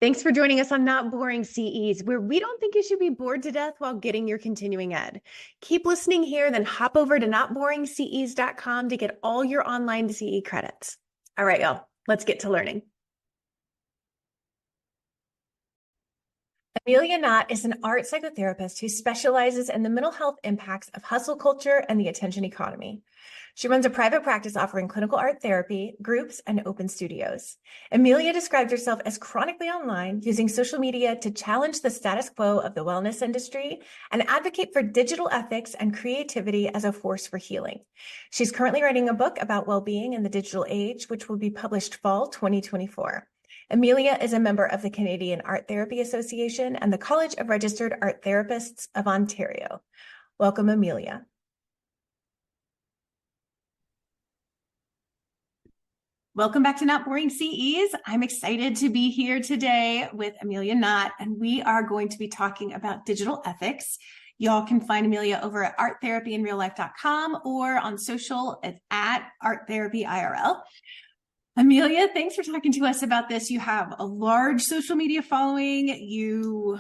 Thanks for joining us on Not Boring CEs, where we don't think you should be bored to death while getting your continuing ed. Keep listening here, then hop over to notboringces.com to get all your online CE credits. All right, y'all, let's get to learning. Amelia Knott is an art psychotherapist who specializes in the mental health impacts of hustle culture and the attention economy. She runs a private practice offering clinical art therapy, groups, and open studios. Amelia describes herself as chronically online, using social media to challenge the status quo of the wellness industry and advocate for digital ethics and creativity as a force for healing. She's currently writing a book about well-being in the digital age, which will be published fall 2024. Amelia is a member of the Canadian Art Therapy Association and the College of Registered Art Therapists of Ontario. Welcome, Amelia. Welcome back to Not Boring CEs. I'm excited to be here today with Amelia Knott, and we are going to be talking about digital ethics. Y'all can find Amelia over at arttherapyinreallife.com or on social at arttherapyirl. Amelia, thanks for talking to us about this. You have a large social media following. You're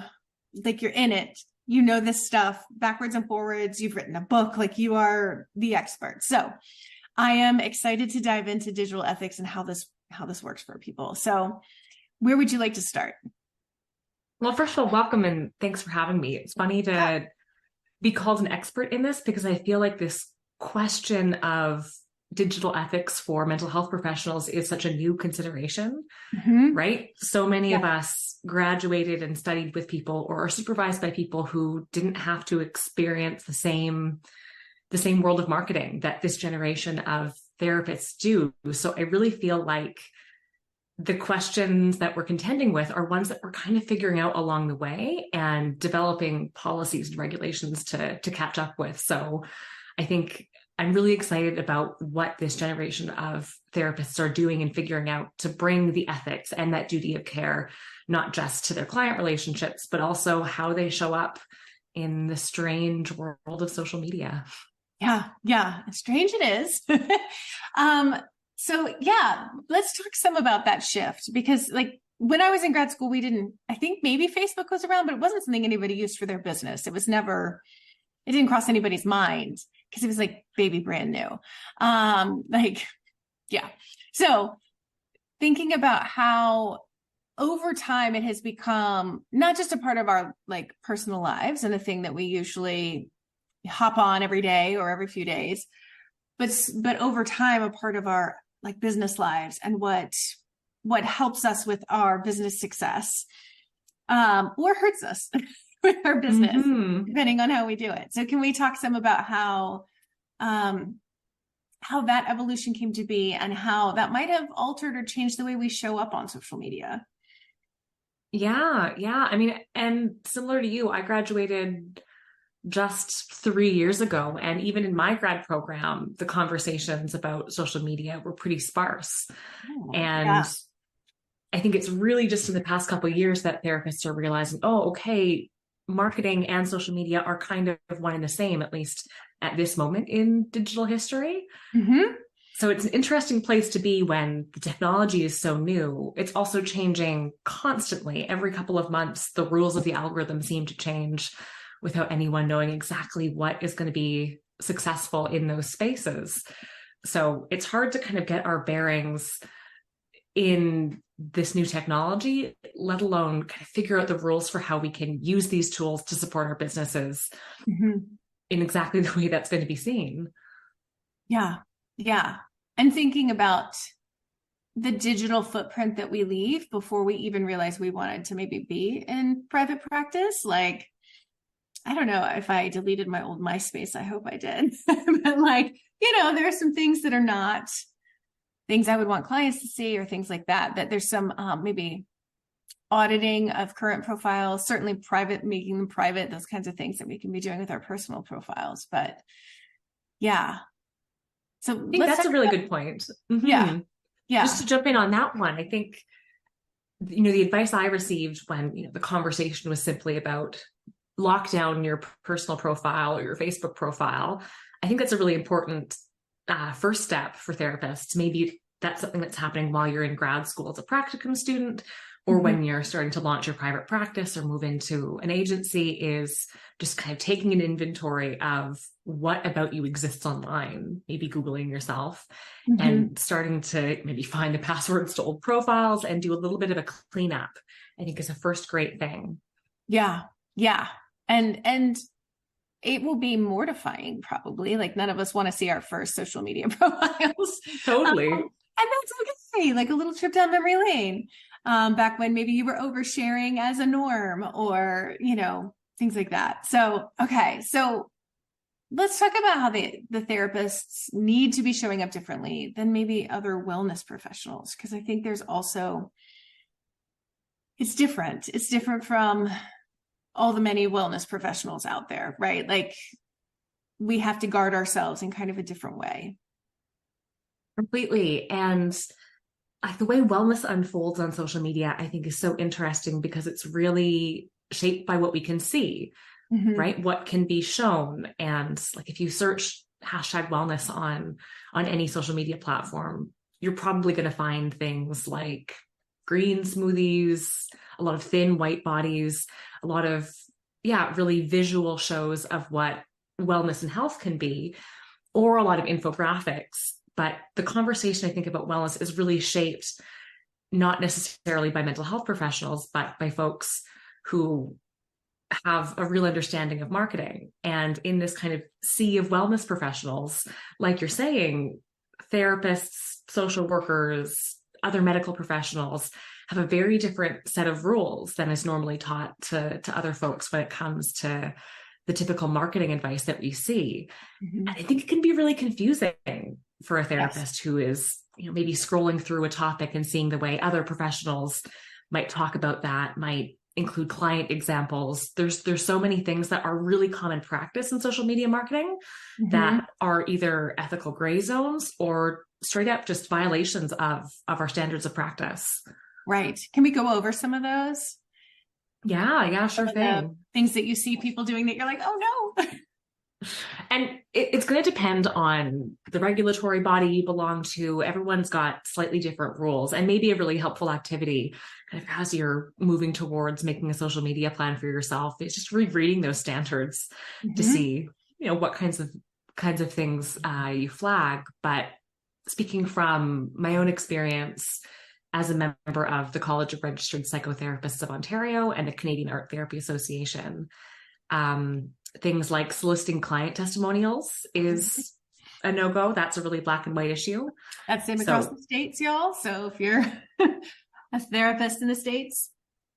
in it. You know this stuff backwards and forwards. You've written a book, you are the expert. So I am excited to dive into digital ethics and how this works for people. So where would you like to start? Well, first of all, welcome and thanks for having me. It's funny to be called an expert in this because I feel like this question of digital ethics for mental health professionals is such a new consideration, right? So many of us graduated and studied with people or are supervised by people who didn't have to experience the same world of marketing that this generation of therapists do. So I really feel like the questions that we're contending with are ones that we're kind of figuring out along the way and developing policies and regulations to catch up with. So I think I'm really excited about what this generation of therapists are doing and figuring out to bring the ethics and that duty of care, not just to their client relationships, but also how they show up in the strange world of social media. Yeah, strange it is. So let's talk some about that shift because when I was in grad school, I think maybe Facebook was around, but it wasn't something anybody used for their business. It didn't cross anybody's mind because it was baby brand new. So thinking about how over time it has become not just a part of our personal lives and a thing that we usually hop on every day or every few days, but over time a part of our business lives and what helps us with our business success or hurts us with our business, depending on how we do it. So can we talk some about how that evolution came to be and how that might have altered or changed the way we show up on social media? Yeah. I mean, and similar to you, I graduated just 3 years ago. And even in my grad program, the conversations about social media were pretty sparse. I think it's really just in the past couple of years that therapists are realizing, marketing and social media are kind of one and the same, at least at this moment in digital history. So it's an interesting place to be when the technology is so new. It's also changing constantly. Every couple of months, the rules of the algorithm seem to change without anyone knowing exactly what is going to be successful in those spaces. So it's hard to kind of get our bearings in this new technology, let alone kind of figure out the rules for how we can use these tools to support our businesses in exactly the way that's going to be seen. Yeah. And thinking about the digital footprint that we leave before we even realize we wanted to maybe be in private practice. I don't know if I deleted my old MySpace. I hope I did. But there are some things that are not things I would want clients to see or things like that, that there's some maybe auditing of current profiles, certainly making them private, those kinds of things that we can be doing with our personal profiles. But yeah. So I think that's a really good point. Yeah. Just to jump in on that one, I think, the advice I received when, the conversation was simply about lock down your personal profile or your Facebook profile. I think that's a really important first step for therapists, maybe that's something that's happening while you're in grad school as a practicum student, or when you're starting to launch your private practice or move into an agency, is just kind of taking an inventory of what about you exists online, maybe Googling yourself and starting to maybe find the passwords to old profiles and do a little bit of a cleanup, I think is a first great thing. Yeah. Yeah. And it will be mortifying, probably. Like, none of us want to see our first social media profiles. Totally. And that's okay. Like a little trip down memory lane. Back when maybe you were oversharing as a norm, or, things like that. So, okay. So let's talk about how the therapists need to be showing up differently than maybe other wellness professionals. Because I think there's also, it's different. It's different from all the many wellness professionals out there, right? Like, we have to guard ourselves in kind of a different way. Completely. And the way wellness unfolds on social media, I think, is so interesting because it's really shaped by what we can see, right? What can be shown. And like, if you search #wellness on any social media platform, you're probably going to find things like green smoothies, a lot of thin white bodies, a lot of, really visual shows of what wellness and health can be, or a lot of infographics. But the conversation, I think, about wellness is really shaped not necessarily by mental health professionals, but by folks who have a real understanding of marketing. And in this kind of sea of wellness professionals, like you're saying, therapists, social workers, other medical professionals have a very different set of rules than is normally taught to other folks when it comes to the typical marketing advice that we see. And I think it can be really confusing for a therapist who is, maybe scrolling through a topic and seeing the way other professionals might talk about that, might include client examples. There's so many things that are really common practice in social media marketing that are either ethical gray zones or straight up just violations of our standards of practice. Right. Can we go over some of those? Yeah, sure thing. Things that you see people doing that you're like, oh no. And it's going to depend on the regulatory body you belong to. Everyone's got slightly different rules, and maybe a really helpful activity kind of as you're moving towards making a social media plan for yourself is just rereading those standards to see, what kinds of things you flag. But speaking from my own experience as a member of the College of Registered Psychotherapists of Ontario and the Canadian Art Therapy Association, things like soliciting client testimonials is a no-go. That's a really black and white issue. That's same across the States, y'all. So if you're a therapist in the States,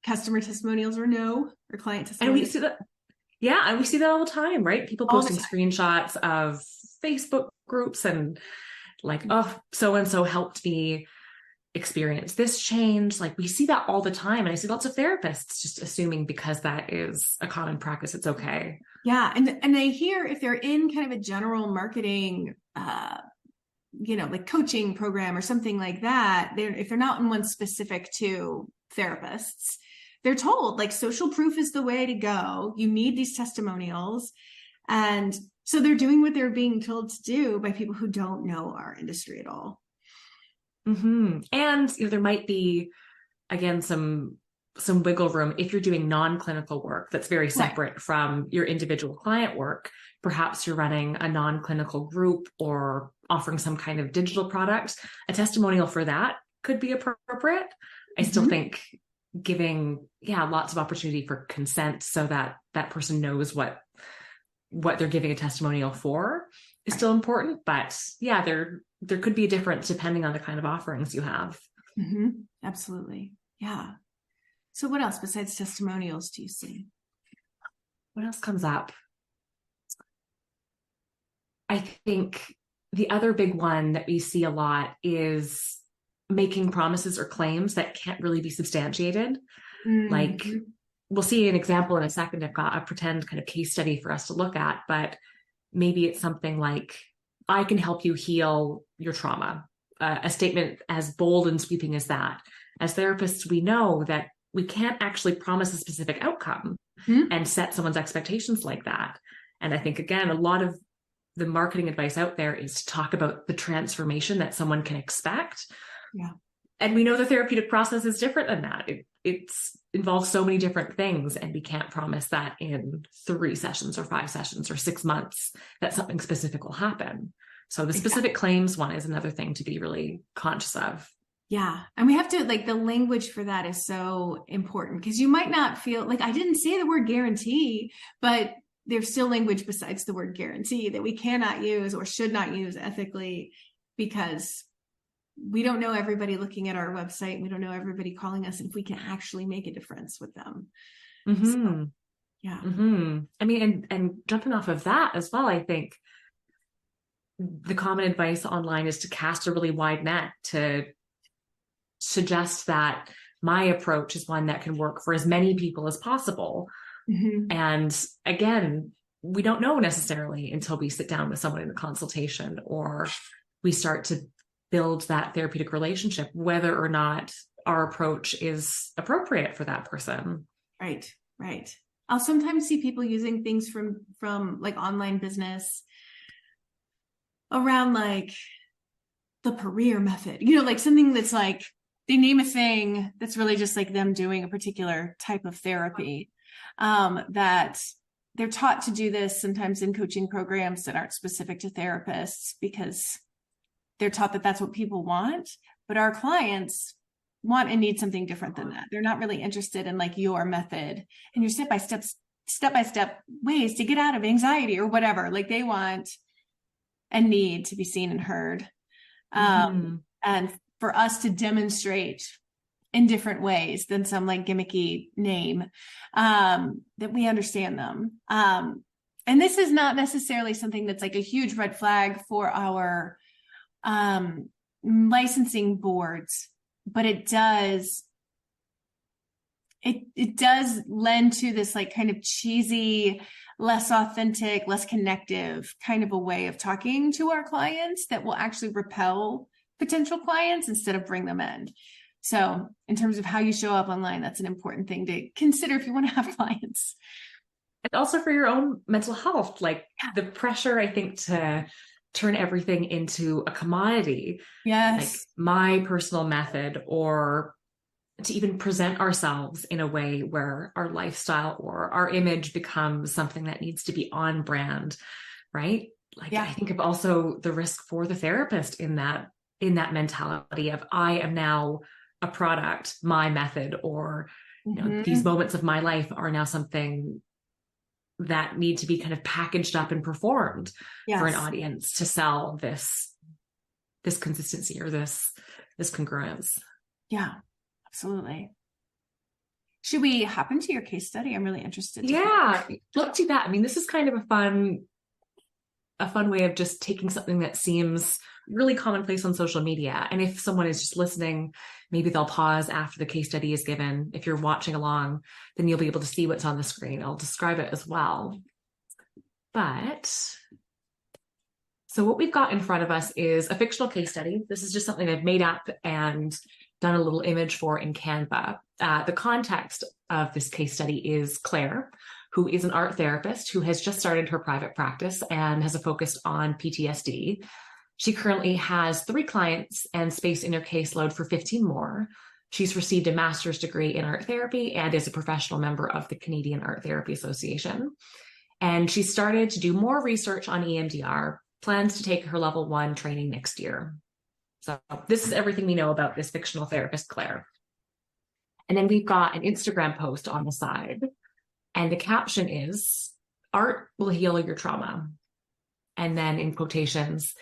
customer testimonials are no, or client testimonials. And we see that. Yeah, and we see that all the time, right? People posting screenshots of Facebook groups and like, oh, so-and-so helped me experience this change. Like, we see that all the time. And I see lots of therapists just assuming because that is a common practice, it's okay. Yeah. And they hear, if they're in kind of a general marketing, like coaching program or something like that, if they're not in one specific to therapists, they're told like social proof is the way to go. You need these testimonials. And so they're doing what they're being told to do by people who don't know our industry at all. And there might be, again, some wiggle room if you're doing non-clinical work that's very separate from your individual client work. Perhaps you're running a non-clinical group or offering some kind of digital product. A testimonial for that could be appropriate. I still think giving, lots of opportunity for consent so that that person knows what they're giving a testimonial for is still important. But there could be a difference depending on the kind of offerings you have. Absolutely. Yeah. So what else besides testimonials do you see? What else comes up? I think the other big one that we see a lot is making promises or claims that can't really be substantiated. Like, we'll see an example in a second. I've got a pretend kind of case study for us to look at, but maybe it's something like, I can help you heal your trauma. A statement as bold and sweeping as that. As therapists, we know that we can't actually promise a specific outcome and set someone's expectations like that. And I think, again, a lot of the marketing advice out there is to talk about the transformation that someone can expect Yeah. And we know the therapeutic process is different than that. It involves so many different things, and we can't promise that in 3 sessions or 5 sessions or 6 months that something specific will happen. So the specific claims one is another thing to be really conscious of. Yeah. And we have to, like, the language for that is so important, because you might not feel like, I didn't say the word guarantee, but there's still language besides the word guarantee that we cannot use or should not use ethically, because we don't know everybody looking at our website. We don't know everybody calling us, and if we can actually make a difference with them. Mm-hmm. So, yeah. Mm-hmm. I mean, and jumping off of that as well, I think the common advice online is to cast a really wide net, to suggest that my approach is one that can work for as many people as possible. Mm-hmm. And again, we don't know necessarily until we sit down with someone in a consultation or we start to build that therapeutic relationship, whether or not our approach is appropriate for that person. Right, right. I'll sometimes see people using things from like online business around like the Pareer method, like something that's like, they name a thing that's really just like them doing a particular type of therapy, that they're taught to do this sometimes in coaching programs that aren't specific to therapists, because they're taught that that's what people want. But our clients want and need something different than that. They're not really interested in like your method and your step-by-step ways to get out of anxiety or whatever. Like they want and need to be seen and heard. And for us to demonstrate in different ways than some like gimmicky name, that we understand them. And this is not necessarily something that's like a huge red flag for our licensing boards, but it does lend to this like kind of cheesy, less authentic, less connective kind of a way of talking to our clients that will actually repel potential clients instead of bring them in. So in terms of how you show up online, that's an important thing to consider if you want to have clients. And also for your own mental health, like the pressure, I think, to turn everything into a commodity. Yes. Like my personal method, or to even present ourselves in a way where our lifestyle or our image becomes something that needs to be on brand, right? Like I think of also the risk for the therapist in that mentality of, I am now a product, my method, or these moments of my life are now something that need to be kind of packaged up and performed for an audience to sell this consistency or this congruence. Yeah, absolutely. Should we hop into your case study? I'm really interested. Let's do that. I mean, this is kind of a fun way of just taking something that seems really commonplace on social media. And if someone is just listening, maybe they'll pause after the case study is given. If you're watching along, then you'll be able to see what's on the screen. I'll describe it as well. So what we've got in front of us is a fictional case study. This is just something I've made up and done a little image for in Canva. The context of this case study is Claire, who is an art therapist who has just started her private practice and has a focus on PTSD. She currently has 3 clients and space in her caseload for 15 more. She's received a master's degree in art therapy and is a professional member of the Canadian Art Therapy Association. And she started to do more research on EMDR, plans to take her level 1 training next year. So this is everything we know about this fictional therapist, Claire. And then we've got an Instagram post on the side. And the caption is, "Art will heal your trauma." And then in quotations,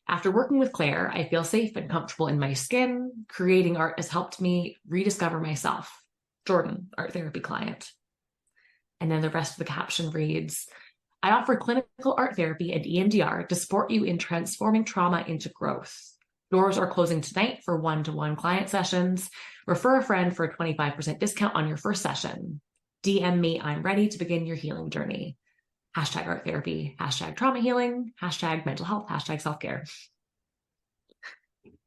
"After working with Claire, I feel safe and comfortable in my skin. Creating art has helped me rediscover myself. Jordan, art therapy client." And then the rest of the caption reads, "I offer clinical art therapy and EMDR to support you in transforming trauma into growth. Doors are closing tonight for one-to-one client sessions. Refer a friend for a 25% discount on your first session. DM me, I'm ready to begin your healing journey. Hashtag art therapy, hashtag trauma healing, hashtag mental health, hashtag self-care."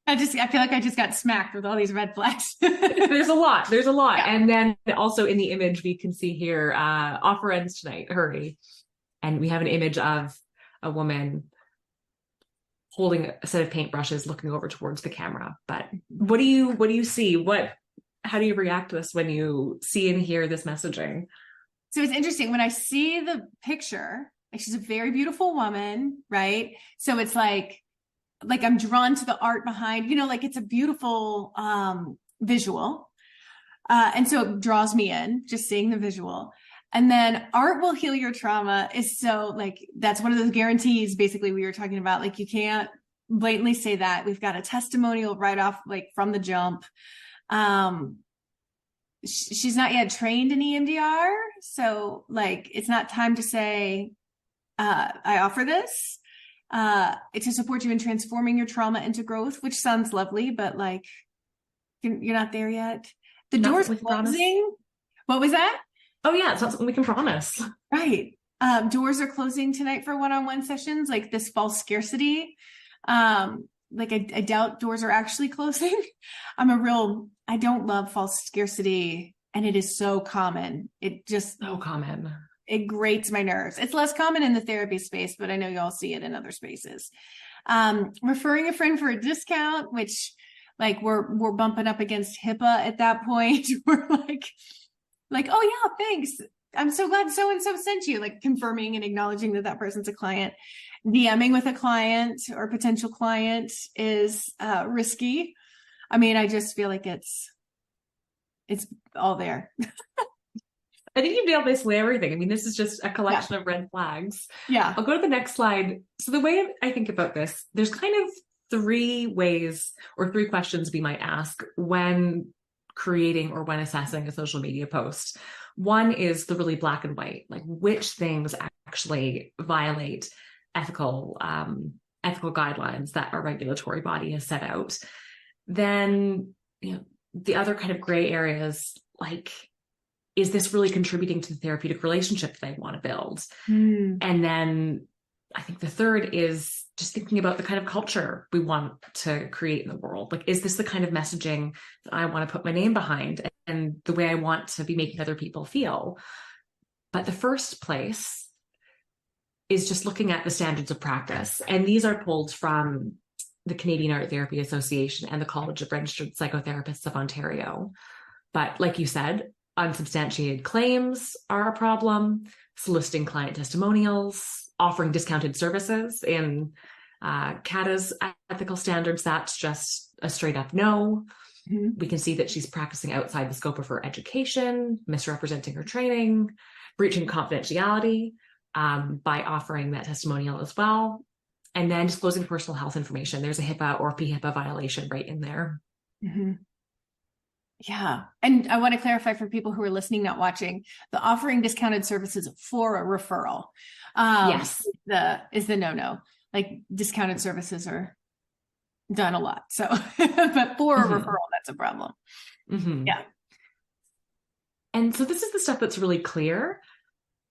I feel like I just got smacked with all these red flags. There's a lot. Yeah. And then also in the image, we can see here, offer ends tonight, hurry. And we have an image of a woman holding a set of paintbrushes, looking over towards the camera. But what do you see? How do you react to this when you see and hear this messaging? So it's interesting when I see the picture, like she's a very beautiful woman, right? So it's like I'm drawn to the art behind, like it's a beautiful visual. And so it draws me in just seeing the visual. And then art will heal your trauma is so like, that's one of those guarantees basically we were talking about. Like you can't blatantly say that. We've got a testimonial right off, like from the jump. She's not yet trained in EMDR. So like, it's not time to say, I offer this to support you in transforming your trauma into growth, which sounds lovely, but like, you're not there yet. The door's closing. What was that? Oh yeah, it's not something we can promise. Right. Doors are closing tonight for one-on-one sessions, like this false scarcity. Like I doubt doors are actually closing. I don't love false scarcity, and it is so common. It just so common. It grates my nerves. It's less common in the therapy space, but I know y'all see it in other spaces. Referring a friend for a discount, which like we're bumping up against HIPAA at that point. We're like, oh yeah, thanks. I'm so glad so-and-so sent you, like confirming and acknowledging that person's a client. DMing with a client or potential client is risky. I mean, I just feel like it's all there. I think you've nailed basically everything. I mean, this is just a collection of red flags. Yeah. I'll go to the next slide. So the way I think about this, there's kind of 3 ways or 3 questions we might ask when creating or when assessing a social media post. One is the really black and white, like which things actually violate ethical guidelines that our regulatory body has set out. Then, the other kind of gray areas, like, is this really contributing to the therapeutic relationship that I want to build? And then I think the third is just thinking about the kind of culture we want to create in the world. Like, is this the kind of messaging that I want to put my name behind and the way I want to be making other people feel? But the first place is just looking at the standards of practice. And these are pulled from the Canadian Art Therapy Association and the College of Registered Psychotherapists of Ontario. But like you said, unsubstantiated claims are a problem, soliciting client testimonials, offering discounted services in CADA's ethical standards, that's just a straight up no. We can see that she's practicing outside the scope of her education, misrepresenting her training, breaching confidentiality by offering that testimonial as well. And then disclosing personal health information. There's a HIPAA or PHIPAA violation right in there. Yeah. And I want to clarify for people who are listening, not watching, the offering discounted services for a referral. Yes. Is the no-no. Like discounted services are done a lot. So, but for a referral, that's a problem. Yeah. And so this is the stuff that's really clear,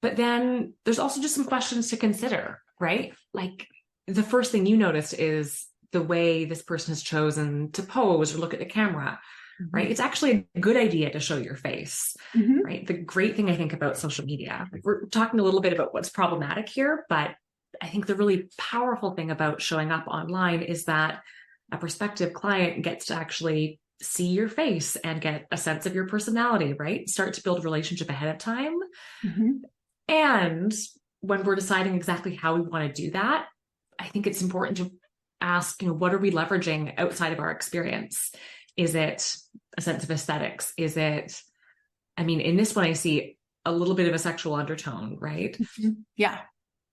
but then there's also just some questions to consider, right? Like the first thing you noticed is the way this person has chosen to pose or look at the camera. Right? It's actually a good idea to show your face, right? The great thing I think about social media, we're talking a little bit about what's problematic here, but I think the really powerful thing about showing up online is that a prospective client gets to actually see your face and get a sense of your personality, right? Start to build a relationship ahead of time. And when we're deciding exactly how we want to do that, I think it's important to ask, what are we leveraging outside of our experience? Is it a sense of aesthetics? Is it, in this one, I see a little bit of a sexual undertone, right? Yeah.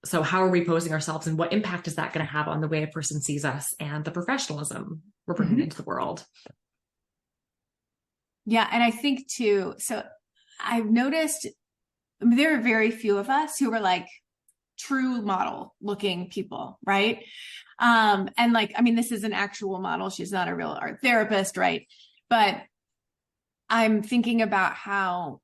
So how are we posing ourselves and what impact is that going to have on the way a person sees us and the professionalism we're bringing into the world? Yeah. And I think too, so I've noticed there are very few of us who are like true model looking people, right? And this is an actual model. She's not a real art therapist, right? But I'm thinking about how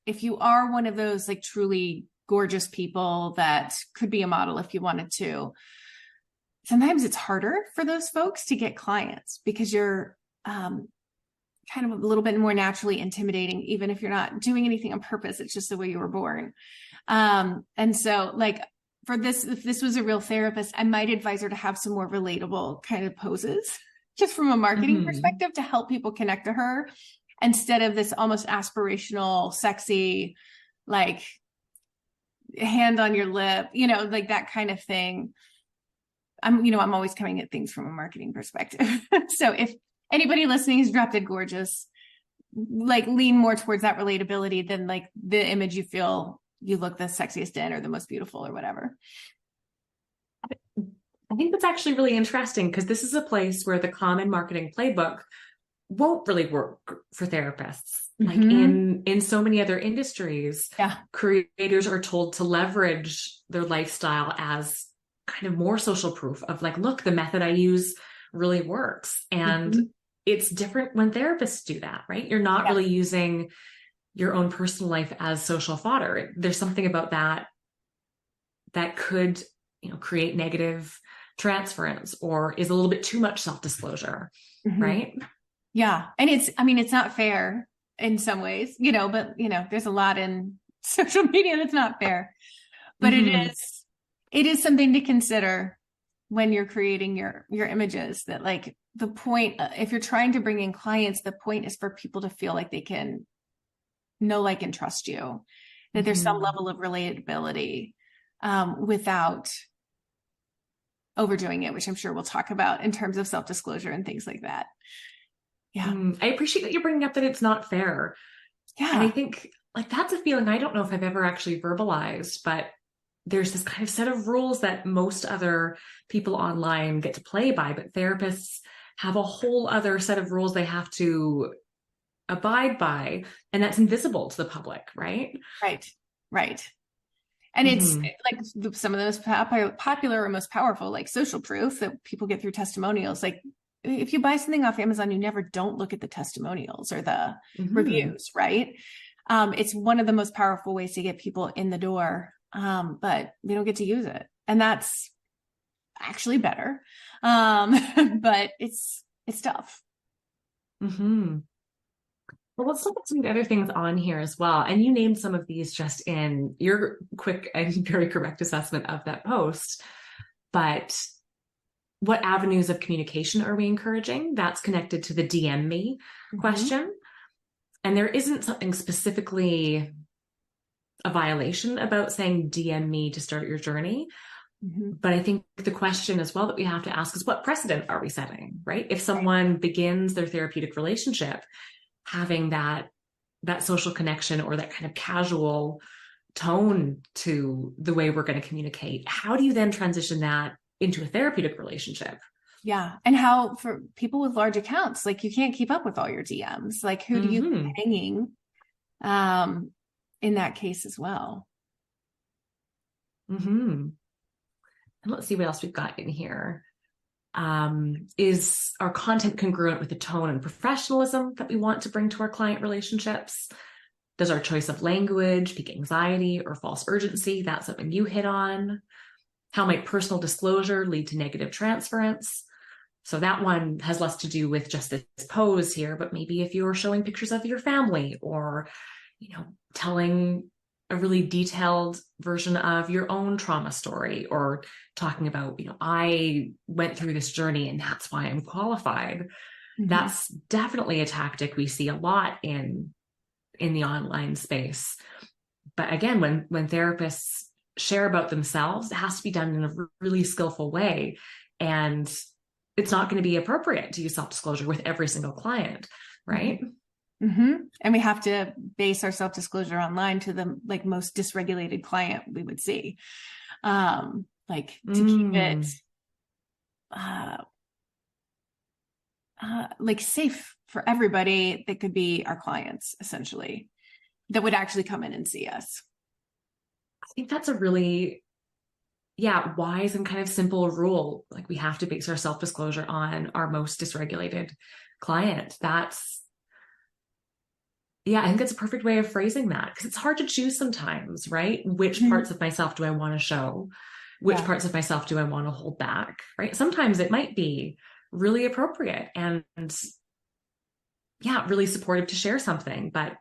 if you are one of those like truly gorgeous people that could be a model if you wanted to, sometimes it's harder for those folks to get clients because you're kind of a little bit more naturally intimidating, even if you're not doing anything on purpose. It's just the way you were born. And so like, for this, if this was a real therapist, I might advise her to have some more relatable kind of poses, just from a marketing perspective, to help people connect to her, instead of this almost aspirational, sexy, like hand on your lip, like that kind of thing. I'm always coming at things from a marketing perspective. So if anybody listening is drop dead gorgeous, like lean more towards that relatability than like the image you feel you look the sexiest in or the most beautiful or whatever. I think that's actually really interesting, because this is a place where the common marketing playbook won't really work for therapists. Like in so many other industries, creators are told to leverage their lifestyle as kind of more social proof of like, look, the method I use really works. And it's different when therapists do that, right? You're not really using your own personal life as social fodder. There's something about that could, create negative transference, or is a little bit too much self-disclosure, right? Yeah. And it's not fair in some ways, but there's a lot in social media that's not fair, but it is something to consider when you're creating your images, that like the point, if you're trying to bring in clients, the point is for people to feel like they can know, like, and trust you, that there's some level of relatability, without overdoing it, which I'm sure we'll talk about in terms of self-disclosure and things like that. Yeah. I appreciate that you're bringing up that it's not fair. Yeah. And I think like that's a feeling I don't know if I've ever actually verbalized, but there's this kind of set of rules that most other people online get to play by, but therapists have a whole other set of rules they have to abide by, and that's invisible to the public, right? Right. And it's like some of the most popular or most powerful, like social proof that people get through testimonials. Like if you buy something off Amazon, you never don't look at the testimonials or the reviews, right? It's one of the most powerful ways to get people in the door, but we don't get to use it. And that's actually better. But it's tough. Well, let's look at some of the other things on here as well. And you named some of these just in your quick and very correct assessment of that post. But what avenues of communication are we encouraging? That's connected to the DM me question. And there isn't something specifically a violation about saying DM me to start your journey. But I think the question as well that we have to ask is, what precedent are we setting, right? If someone begins their therapeutic relationship having that social connection or that kind of casual tone to the way we're going to communicate, how do you then transition that into a therapeutic relationship? Yeah. And how, for people with large accounts, like you can't keep up with all your DMs. Like who do you keep hanging in that case as well? And let's see what else we've got in here. Is our content congruent with the tone and professionalism that we want to bring to our client relationships? Does our choice of language pique anxiety or false urgency? That's something you hit on. How might personal disclosure lead to negative transference? So that one has less to do with just this pose here, but maybe if you're showing pictures of your family, or, telling a really detailed version of your own trauma story, or talking about, I went through this journey and that's why I'm qualified. That's definitely a tactic we see a lot in the online space. But again, when therapists share about themselves, it has to be done in a really skillful way. And it's not going to be appropriate to use self-disclosure with every single client, right? And we have to base our self-disclosure online to the most dysregulated client we would see, to keep it safe for everybody that could be our clients, essentially, that would actually come in and see us. I think that's a really wise and kind of simple rule. Like, we have to base our self-disclosure on our most dysregulated client. I think that's a perfect way of phrasing that, because it's hard to choose sometimes, right? Which parts of myself do I want to show? Which parts of myself do I want to hold back, right? Sometimes it might be really appropriate and really supportive to share something, but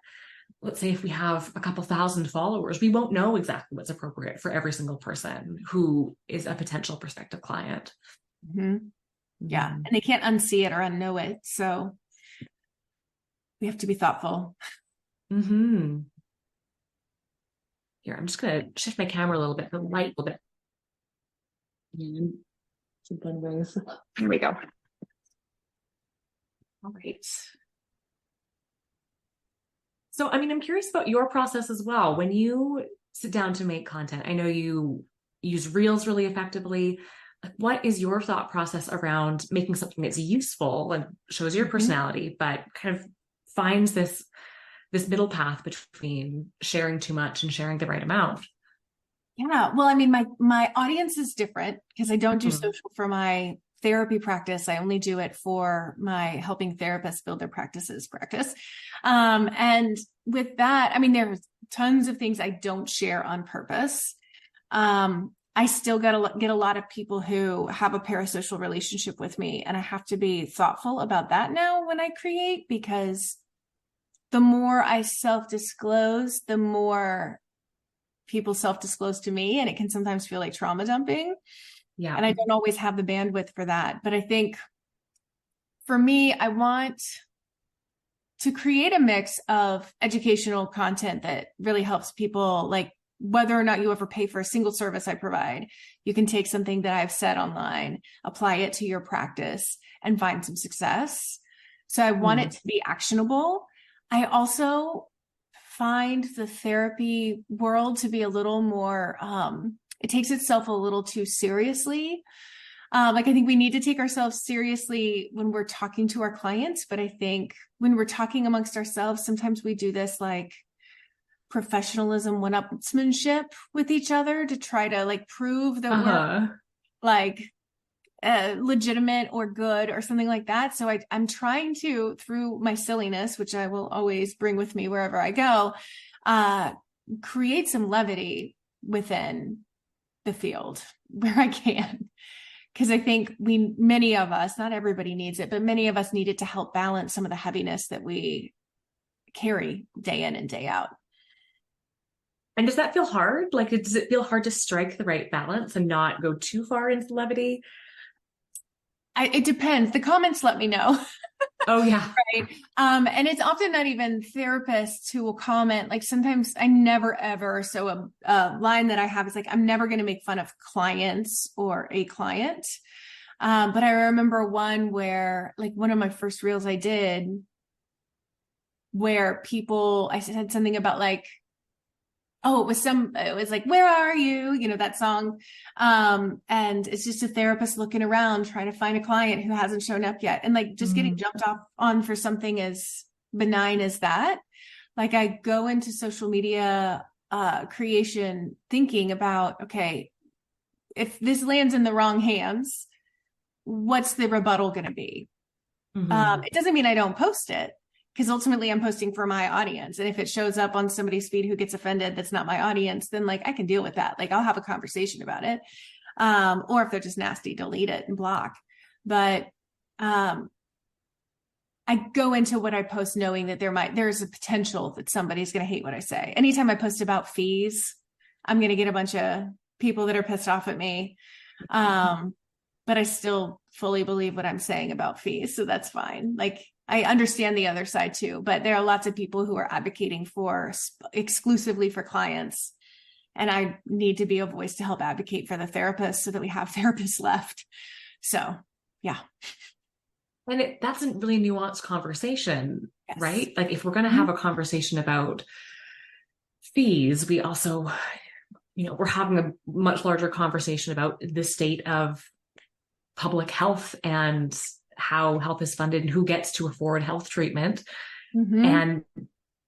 let's say if we have a couple thousand followers, we won't know exactly what's appropriate for every single person who is a potential prospective client. Mm-hmm. Yeah. And they can't unsee it or unknow it. So we have to be thoughtful. Mm-hmm. Here, I'm just going to shift my camera a little bit, the light a little bit. Some fun ways. Here we go. All right. So, I mean, I'm curious about your process as well. When you sit down to make content, I know you use Reels really effectively. What is your thought process around making something that's useful and shows your personality, but kind of finds this middle path between sharing too much and sharing the right amount? Yeah. Well, I mean, my audience is different because I don't do social for my therapy practice. I only do it for my helping therapists build their practices practice. And with that, I mean, there's tons of things I don't share on purpose. I still get a lot of people who have a parasocial relationship with me, and I have to be thoughtful about that now when I create, because the more I self-disclose, the more people self-disclose to me, and it can sometimes feel like trauma dumping. Yeah. And I don't always have the bandwidth for that. But I think for me, I want to create a mix of educational content that really helps people, like whether or not you ever pay for a single service I provide, you can take something that I've said online, apply it to your practice, and find some success. So I want it to be actionable. I also find the therapy world to be a little more, it takes itself a little too seriously. Like I think we need to take ourselves seriously when we're talking to our clients, but I think when we're talking amongst ourselves, sometimes we do this like professionalism, one-upsmanship with each other to try to like prove that we're like legitimate or good or something like that. So I'm trying to, through my silliness, which I will always bring with me wherever I go, create some levity within the field where I can. Because I think many of us, not everybody needs it, but many of us need it to help balance some of the heaviness that we carry day in and day out. And does that feel hard? Like, does it feel hard to strike the right balance and not go too far into levity? It depends. The comments let me know. Oh, yeah. Right. And it's often not even therapists who will comment. Like sometimes I never, ever. So a line that I have is like, I'm never going to make fun of clients or a client. But I remember one where like one of my first reels I did where I said something about like, oh, it was like, where are you? You know, that song. And it's just a therapist looking around, trying to find a client who hasn't shown up yet. And like, just getting jumped off on for something as benign as that. Like I go into social media, creation thinking about, okay, if this lands in the wrong hands, what's the rebuttal going to be? It doesn't mean I don't post it, because ultimately I'm posting for my audience. And if it shows up on somebody's feed who gets offended, that's not my audience, then like I can deal with that. Like I'll have a conversation about it. Or if they're just nasty, delete it and block. But I go into what I post knowing that there's a potential that somebody's going to hate what I say. Anytime I post about fees, I'm going to get a bunch of people that are pissed off at me. But I still fully believe what I'm saying about fees. So that's fine. Like I understand the other side too, but there are lots of people who are advocating for exclusively for clients. And I need to be a voice to help advocate for the therapists so that we have therapists left. So, yeah. And that's a really nuanced conversation, Yes. right? Like if we're going to have a conversation about fees, we also, we're having a much larger conversation about the state of public health and how health is funded and who gets to afford health treatment. And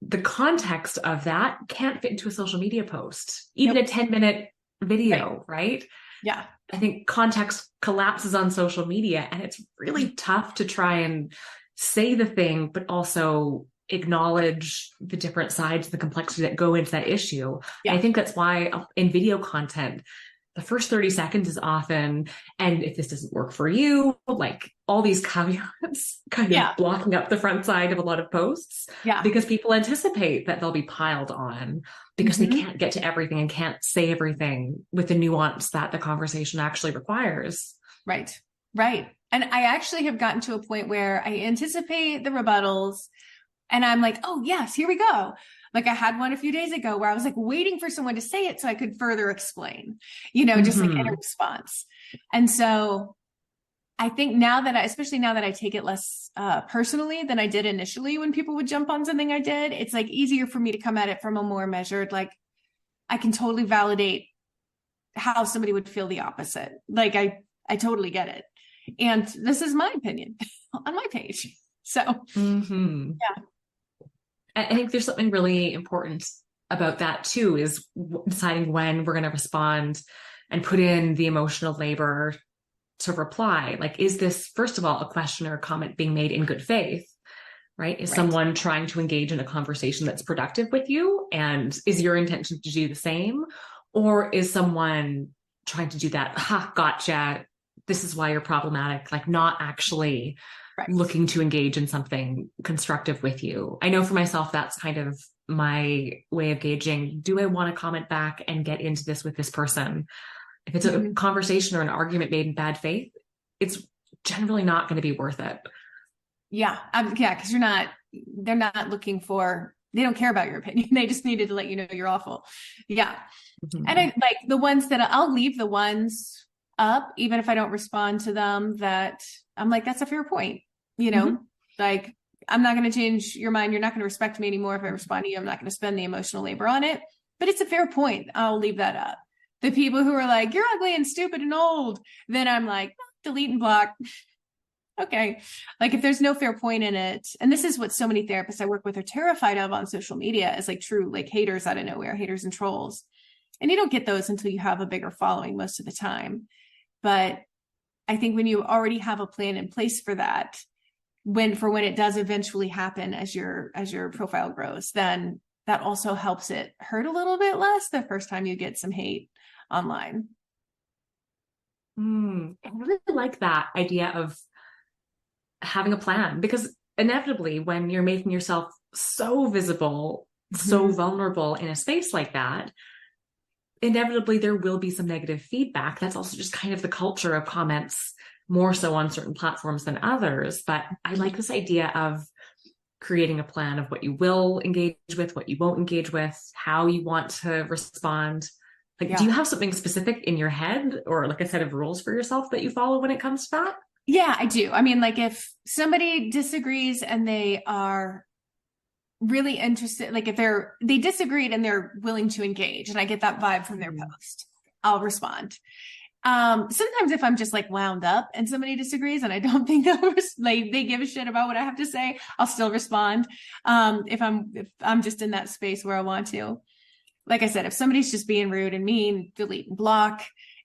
the context of that can't fit into a social media post, even a 10-minute video, right? Yeah. I think context collapses on social media, and it's really tough to try and say the thing, but also acknowledge the different sides, the complexity that go into that issue. Yeah. And I think that's why in video content, the first 30 seconds is often, and if this doesn't work for you, like all these caveats kind of blocking up the front side of a lot of posts, because people anticipate that they'll be piled on because they can't get to everything and can't say everything with the nuance that the conversation actually requires. Right. Right. And I actually have gotten to a point where I anticipate the rebuttals and I'm like, oh yes, here we go. Like I had one a few days ago where I was like waiting for someone to say it so I could further explain, just like in a response. And so I think now that especially now that I take it less personally than I did initially when people would jump on something I did, it's like easier for me to come at it from a more measured, like I can totally validate how somebody would feel the opposite. Like I totally get it. And this is my opinion on my page. So yeah. I think there's something really important about that too, is deciding when we're going to respond and put in the emotional labor to reply. Like, is this, first of all, a question or a comment being made in good faith, right? Is someone trying to engage in a conversation that's productive with you? And is your intention to do the same? Or is someone trying to do that, gotcha, this is why you're problematic, like not actually looking to engage in something constructive with you? I know for myself, that's kind of my way of gauging, do I want to comment back and get into this with this person? If it's a conversation or an argument made in bad faith, it's generally not going to be worth it. Yeah. Because they're not looking they don't care about your opinion. They just needed to let you know you're awful. Yeah. And I like the ones that I'll leave the ones up, even if I don't respond to them, that I'm like, that's a fair point. Like I'm not going to change your mind. You're not going to respect me anymore. If I respond to you, I'm not going to spend the emotional labor on it, but it's a fair point. I'll leave that up. The people who are like, you're ugly and stupid and old, then I'm like, delete and block. Okay. Like if there's no fair point in it. And this is what so many therapists I work with are terrified of on social media, is like true, like haters out of nowhere, haters and trolls. And you don't get those until you have a bigger following most of the time. But I think when you already have a plan in place for that, when it does eventually happen as your profile grows, then that also helps it hurt a little bit less the first time you get some hate online. I really like that idea of having a plan, because inevitably when you're making yourself so visible, so vulnerable in a space like that, inevitably there will be some negative feedback. That's also just kind of the culture of comments, more so on certain platforms than others. But I like this idea of creating a plan of what you will engage with, what you won't engage with, how you want to respond. Like, do you have something specific in your head or like a set of rules for yourself that you follow when it comes to that? Yeah, I do. I mean, like if somebody disagrees and they are really interested, like if they disagreed and they're willing to engage, and I get that vibe from their post, I'll respond. Sometimes if I'm just like wound up and somebody disagrees and I don't think they give a shit about what I have to say, I'll still respond. If I'm just in that space where I want to. Like I said, if somebody's just being rude and mean, delete and block.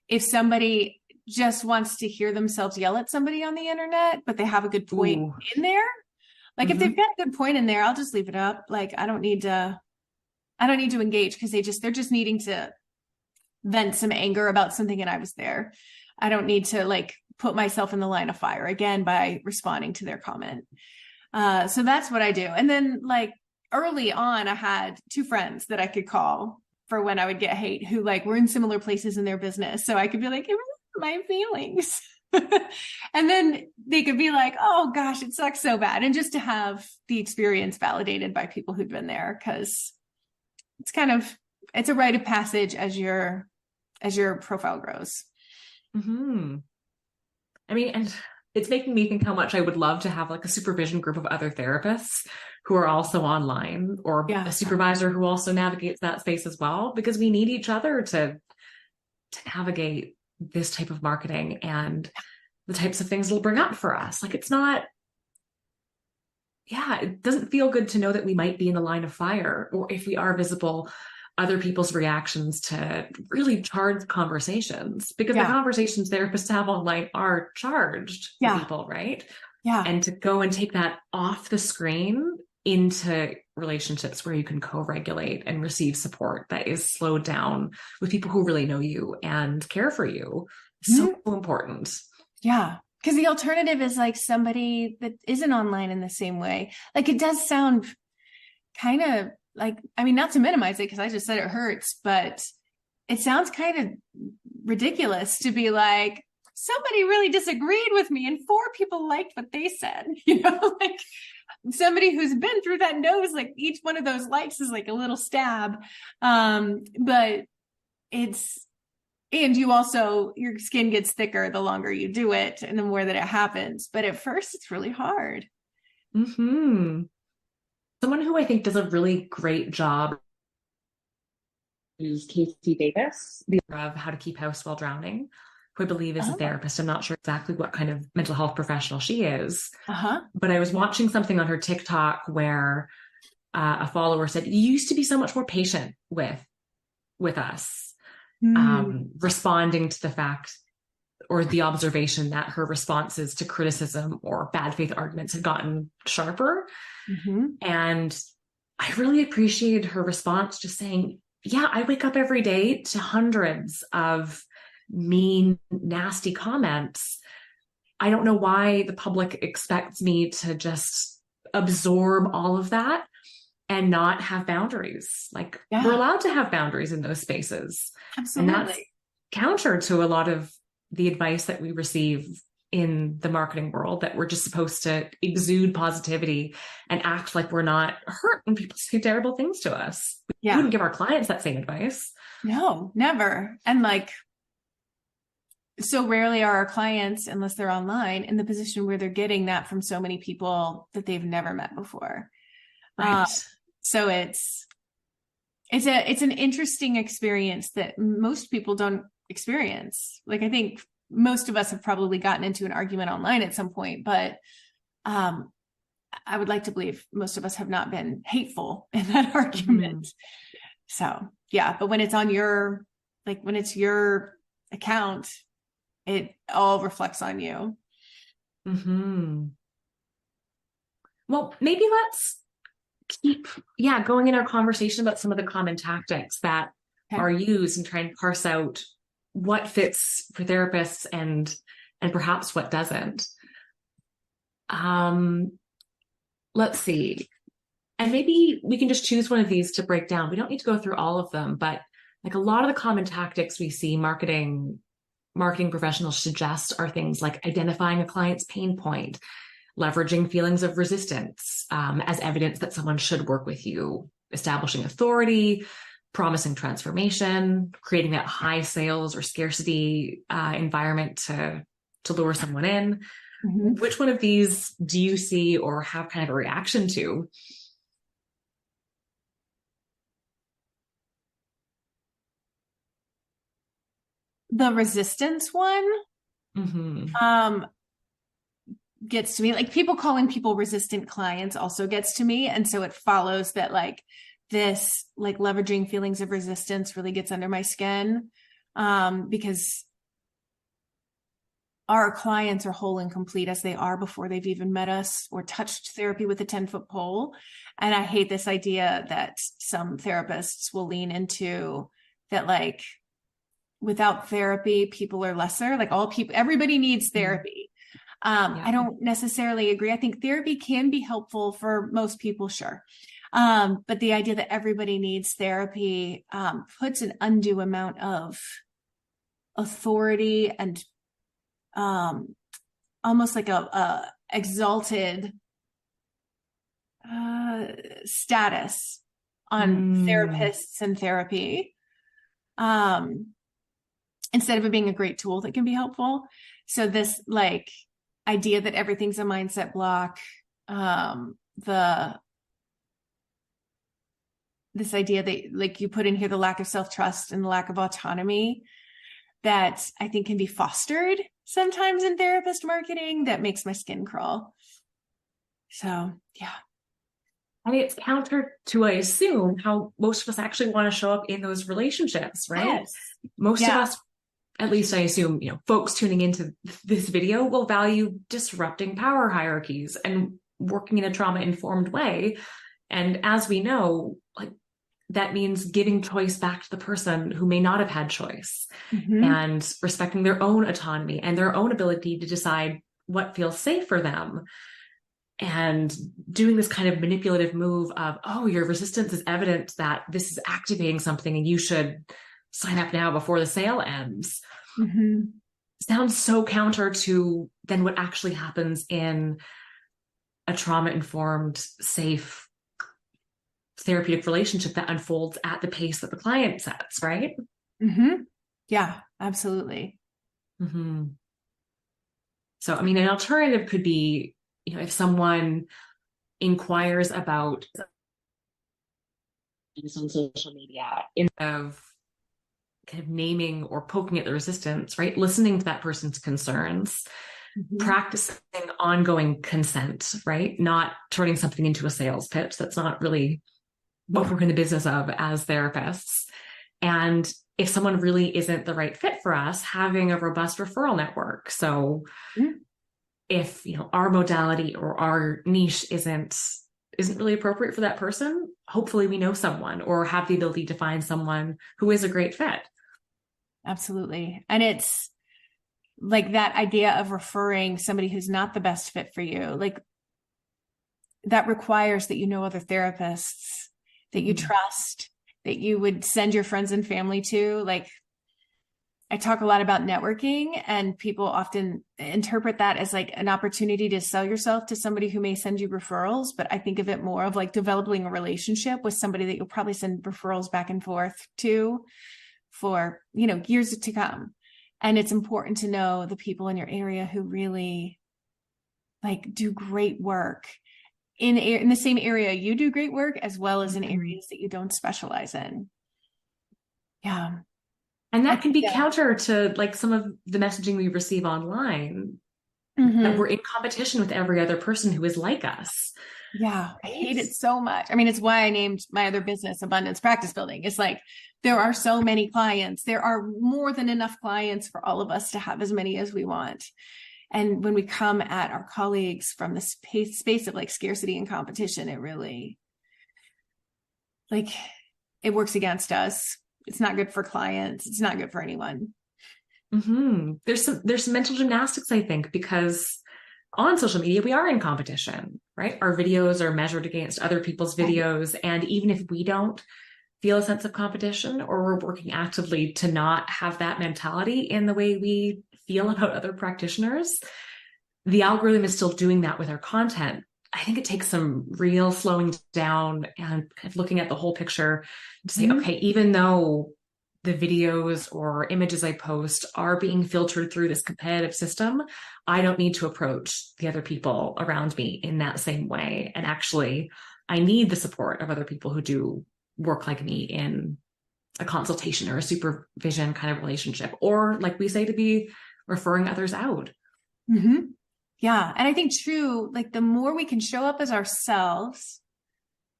If somebody just wants to hear themselves yell at somebody on the internet, but they have a good point in there, like if they've got a good point in there, I'll just leave it up. Like I don't need to engage because they're just needing to vent some anger about something and I was there. I don't need to like put myself in the line of fire again by responding to their comment. So that's what I do. And then like early on, I had 2 friends that I could call for when I would get hate, who like were in similar places in their business. So I could be like, it was my feelings. And then they could be like, oh gosh, it sucks so bad. And just to have the experience validated by people who've been there, because it's a rite of passage as your profile grows. I mean, and it's making me think how much I would love to have like a supervision group of other therapists who are also online, or a supervisor who also navigates that space as well, because we need each other to navigate this type of marketing and the types of things it'll bring up for us. Like it doesn't feel good to know that we might be in the line of fire, or if we are visible, other people's reactions to really charged conversations, because the conversations therapists have online are charged for people, right? Yeah. And to go and take that off the screen into relationships where you can co-regulate and receive support that is slowed down with people who really know you and care for you. So important. Yeah. Because the alternative is like somebody that isn't online in the same way. Like it does sound kind of like, I mean, not to minimize it, because I just said it hurts, but it sounds kind of ridiculous to be like, somebody really disagreed with me and 4 people liked what they said, like somebody who's been through that knows like each one of those likes is like a little stab. But and you also, your skin gets thicker the longer you do it and the more that it happens. But at first it's really hard. Someone who I think does a really great job is Casey Davis, the author of How to Keep House While Drowning, who I believe is a therapist. I'm not sure exactly what kind of mental health professional she is, but I was watching something on her TikTok where a follower said, "You used to be so much more patient with us." Responding to the fact or the observation that her responses to criticism or bad faith arguments had gotten sharper. And I really appreciated her response, just saying, yeah, I wake up every day to hundreds of mean, nasty comments. I don't know why the public expects me to just absorb all of that and not have boundaries. Like we're allowed to have boundaries in those spaces. Absolutely. And that's counter to a lot of the advice that we receive in the marketing world, that we're just supposed to exude positivity and act like we're not hurt when people say terrible things to us. We wouldn't give our clients that same advice. No, never. And like, so rarely are our clients, unless they're online, in the position where they're getting that from so many people that they've never met before. Right. So it's an interesting experience that most people don't experience. Like, I think most of us have probably gotten into an argument online at some point, but I would like to believe most of us have not been hateful in that argument. So yeah, but when it's on your, like when it's your account, it all reflects on you. Well, maybe let's keep going in our conversation about some of the common tactics that are used and try and parse out what fits for therapists and perhaps what doesn't. Let's see. And maybe we can just choose one of these to break down. We don't need to go through all of them, but like a lot of the common tactics we see marketing professionals suggest are things like identifying a client's pain point, leveraging feelings of resistance as evidence that someone should work with you, establishing authority, promising transformation, creating that high sales or scarcity environment to lure someone in. Which one of these do you see or have kind of a reaction to? The resistance one gets to me. Like, people calling people resistant clients also gets to me. And so it follows that like this, like leveraging feelings of resistance really gets under my skin, because our clients are whole and complete as they are before they've even met us or touched therapy with a 10-foot pole. And I hate this idea that some therapists will lean into that, like, without therapy, people are lesser. Like, everybody needs therapy. I don't necessarily agree. I think therapy can be helpful for most people, sure. But the idea that everybody needs therapy puts an undue amount of authority and almost like a exalted status on therapists and therapy, instead of it being a great tool that can be helpful. So this like idea that everything's a mindset block, this idea that, like, you put in here the lack of self-trust and the lack of autonomy that I think can be fostered sometimes in therapist marketing, that makes my skin crawl. So, yeah. I mean, it's counter to, I assume, how most of us actually want to show up in those relationships, right? Yes. Most of us, at least I assume, folks tuning into this video will value disrupting power hierarchies and working in a trauma-informed way. And as we know, like that means giving choice back to the person who may not have had choice, and respecting their own autonomy and their own ability to decide what feels safe for them. And doing this kind of manipulative move of, oh, your resistance is evident that this is activating something and you should sign up now before the sale ends. Sounds so counter to then what actually happens in a trauma-informed, safe, therapeutic relationship that unfolds at the pace that the client sets, right? Yeah, absolutely. So, I mean, an alternative could be, if someone inquires about on social media, instead of kind of naming or poking at the resistance, right? Listening to that person's concerns, practicing ongoing consent, right? Not turning something into a sales pitch. That's not really what we're in the business of as therapists. And if someone really isn't the right fit for us, having a robust referral network. So if, our modality or our niche isn't really appropriate for that person, hopefully we know someone or have the ability to find someone who is a great fit. Absolutely. And it's like that idea of referring somebody who's not the best fit for you, like that requires that you know other therapists that you trust, that you would send your friends and family to. Like, I talk a lot about networking, and people often interpret that as like an opportunity to sell yourself to somebody who may send you referrals. But I think of it more of like developing a relationship with somebody that you'll probably send referrals back and forth to for, years to come. And it's important to know the people in your area who really like do great work in the same area you do great work, as well as in areas that you don't specialize in. Yeah. And that can be counter to like some of the messaging we receive online, that we're in competition with every other person who is like us. Yeah. I hate it so much. I mean, it's why I named my other business Abundance Practice Building. It's like, there are so many clients. There are more than enough clients for all of us to have as many as we want. And when we come at our colleagues from the space of like scarcity and competition, it really, like, it works against us. It's not good for clients. It's not good for anyone. There's some mental gymnastics, I think, because on social media, we are in competition, right? Our videos are measured against other people's videos. And even if we don't feel a sense of competition, or we're working actively to not have that mentality in the way we feel about other practitioners, the algorithm is still doing that with our content. I think it takes some real slowing down and kind of looking at the whole picture to say, okay, even though the videos or images I post are being filtered through this competitive system, I don't need to approach the other people around me in that same way. And actually, I need the support of other people who do work like me in a consultation or a supervision kind of relationship, or like we say, to be referring others out. Yeah. And I think like the more we can show up as ourselves,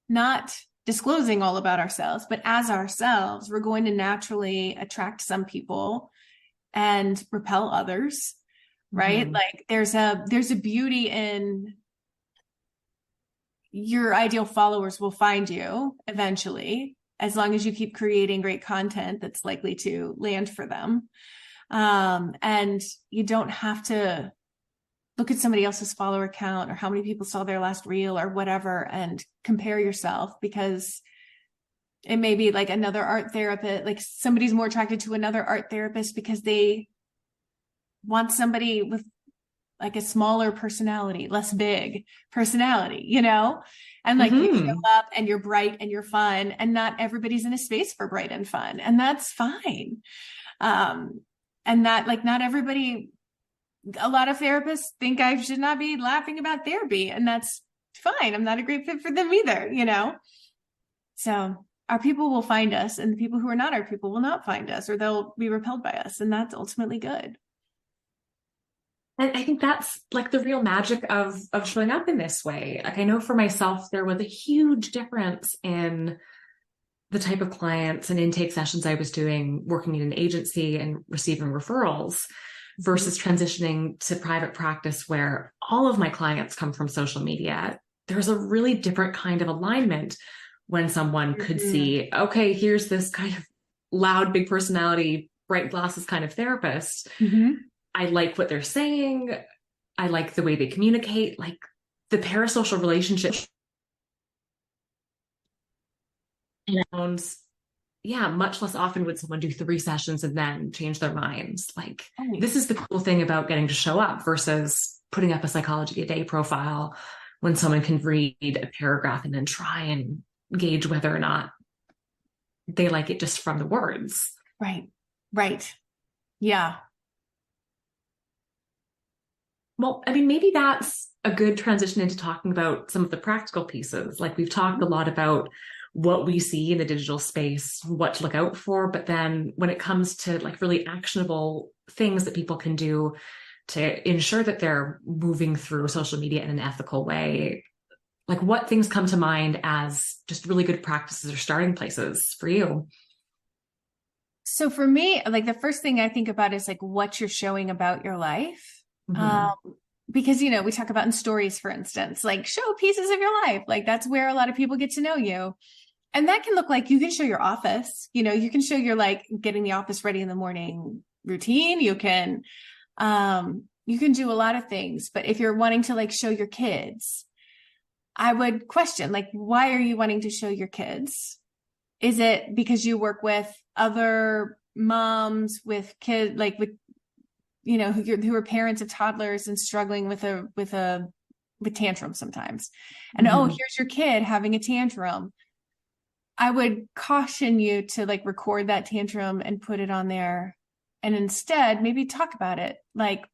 not disclosing all about ourselves, but as ourselves, we're going to naturally attract some people and repel others, right? Like there's a beauty in your ideal followers will find you eventually, as long as you keep creating great content that's likely to land for them. And you don't have to look at somebody else's follower count or how many people saw their last reel or whatever and compare yourself, because it may be like another art therapist, like somebody's more attracted to another art therapist because they want somebody with like a smaller personality, less big personality, and like you show up and you're bright and you're fun, and not everybody's in a space for bright and fun. And that's fine. And that like, not everybody, a lot of therapists think I should not be laughing about therapy, and that's fine. I'm not a great fit for them either, So our people will find us, and the people who are not our people will not find us, or they'll be repelled by us. And that's ultimately good. And I think that's like the real magic of showing up in this way. Like I know for myself, there was a huge difference in the type of clients and intake sessions I was doing working in an agency and receiving referrals versus transitioning to private practice, where all of my clients come from social media. there's a really different kind of alignment when someone could see, okay, here's this kind of loud, big personality, bright glasses kind of therapist. I like what they're saying. I like the way they communicate. Like the parasocial relationship sounds, yeah, much less often would someone do 3 sessions and then change their minds. Like this is the cool thing about getting to show up versus putting up a Psychology a Day profile when someone can read a paragraph and then try and gauge whether or not they like it just from the words. Right. Yeah. Well, I mean, maybe that's a good transition into talking about some of the practical pieces. Like we've talked a lot about what we see in the digital space, what to look out for, but then when it comes to like really actionable things that people can do to ensure that they're moving through social media in an ethical way, like what things come to mind as just really good practices or starting places for you? So for me, like the first thing I think about is like what you're showing about your life. Because, you know, we talk about in stories, for instance, like show pieces of your life. Like that's where a lot of people get to know you. And that can look like you can show your office, you know, you can show your like getting the office ready in the morning routine. You can do a lot of things. But if you're wanting to like show your kids, I would question, like, why are you wanting to show your kids? Is it because you work with other moms with kids, like with, you know, who are parents of toddlers and struggling with tantrums sometimes. And oh, here's your kid having a tantrum. I would caution you to like record that tantrum and put it on there. And instead maybe talk about it. Like,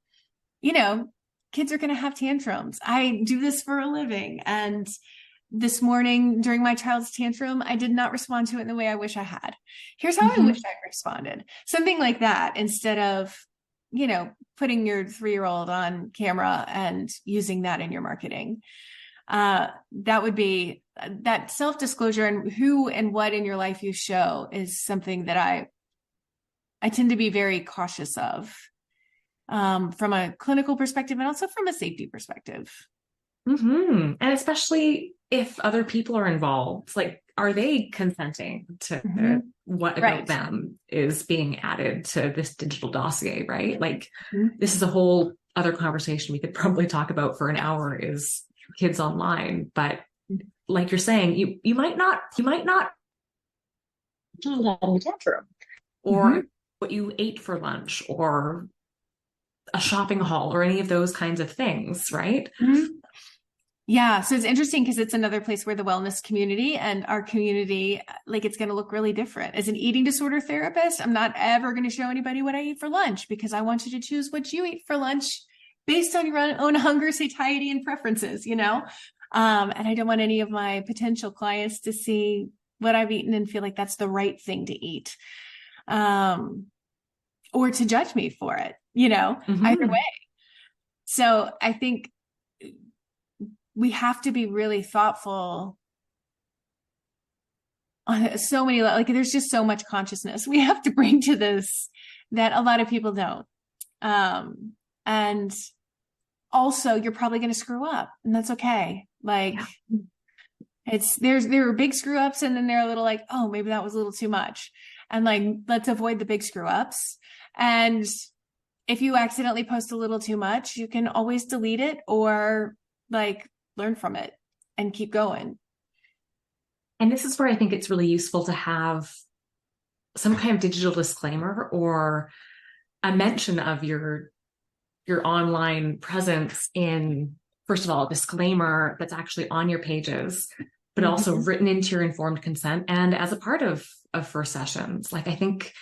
you know, kids are going to have tantrums. I do this for a living. And this morning during my child's tantrum, I did not respond to it in the way I wish I had. Here's how I wish I responded. Something like that, instead of, you know, putting your 3-year-old on camera and using that in your marketing. That would be that self-disclosure, and who and what in your life you show is something that I tend to be very cautious of, from a clinical perspective and also from a safety perspective. And especially if other people are involved, like, are they consenting to what about them is being added to this digital dossier, right? Like, this is a whole other conversation we could probably talk about for an hour, is kids online. But like you're saying, you might not do that in a tantrum, or what you ate for lunch, or a shopping haul, or any of those kinds of things, right? Yeah. So it's interesting because it's another place where the wellness community and our community, like, it's going to look really different. As an eating disorder therapist, I'm not ever going to show anybody what I eat for lunch, because I want you to choose what you eat for lunch based on your own hunger, satiety, and preferences, you know? And I don't want any of my potential clients to see what I've eaten and feel like that's the right thing to eat, or to judge me for it, you know, either way. So I think we have to be really thoughtful on so many, like, there's just so much consciousness we have to bring to this that a lot of people don't. And also you're probably going to screw up, and that's okay. Like, there are big screw ups, and then there are little, like, oh, maybe that was a little too much. And like, let's avoid the big screw ups. And if you accidentally post a little too much, you can always delete it, or like learn from it and keep going. And this is where I think it's really useful to have some kind of digital disclaimer, or a mention of your online presence in, first of all, a disclaimer that's actually on your pages, but also written into your informed consent and as a part of first sessions. Like, I think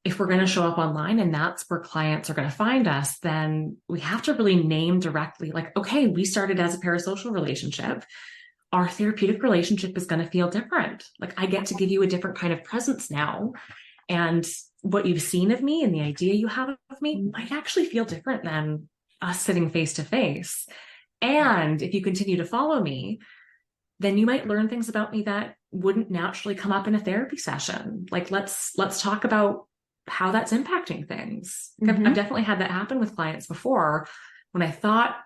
if we're going to show up online and that's where clients are going to find us, then we have to really name directly, like, okay, we started as a parasocial relationship. Our therapeutic relationship is going to feel different. Like, I get to give you a different kind of presence now. And what you've seen of me and the idea you have of me might actually feel different than us sitting face to face. And if you continue to follow me, then you might learn things about me that wouldn't naturally come up in a therapy session. Like, let's talk about how that's impacting things. I've definitely had that happen with clients before, when I thought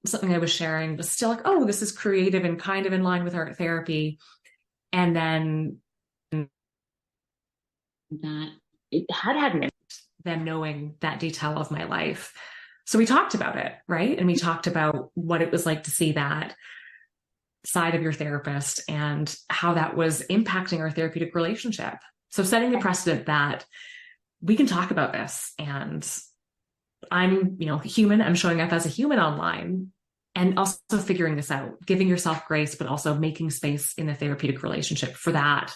something I was sharing was still like, oh, this is creative and kind of in line with art therapy. And then that it had an impact, them knowing that detail of my life. So we talked about it, right? And we talked about what it was like to see that side of your therapist and how that was impacting our therapeutic relationship. So setting the precedent that we can talk about this, and I'm, human, I'm showing up as a human online, and also figuring this out, giving yourself grace, but also making space in the therapeutic relationship for that,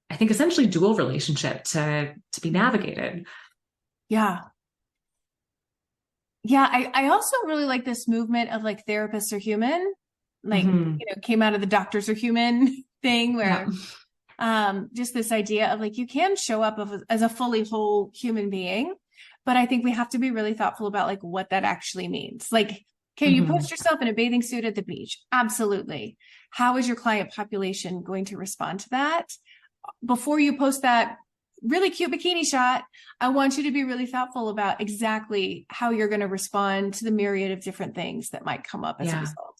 I think, essentially dual relationship to be navigated. Yeah. Yeah. I also really like this movement of like therapists are human, like, came out of the doctors are human thing where, just this idea of like, you can show up as a fully whole human being, but I think we have to be really thoughtful about like what that actually means. Like, can you post yourself in a bathing suit at the beach? Absolutely. How is your client population going to respond to that? Before you post that really cute bikini shot, I want you to be really thoughtful about exactly how you're going to respond to the myriad of different things that might come up as a result.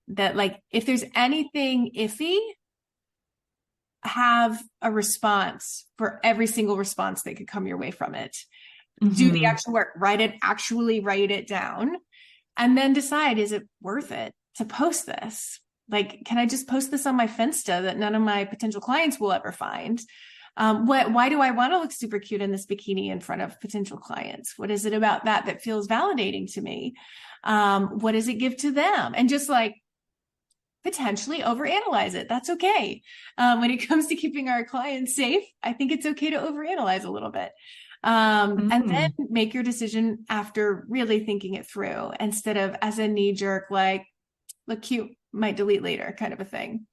That like, if there's anything iffy, have a response for every single response that could come your way from it. Do the actual work, write it down, and then decide, is it worth it to post this? Like, can I just post this on my Finsta that none of my potential clients will ever find? Why do I want to look super cute in this bikini in front of potential clients? What is it about that feels validating to me? What does it give to them? And just like potentially overanalyze it. That's okay. When it comes to keeping our clients safe, I think it's okay to overanalyze a little bit. And then make your decision after really thinking it through, instead of as a knee jerk, like, look cute, might delete later kind of a thing.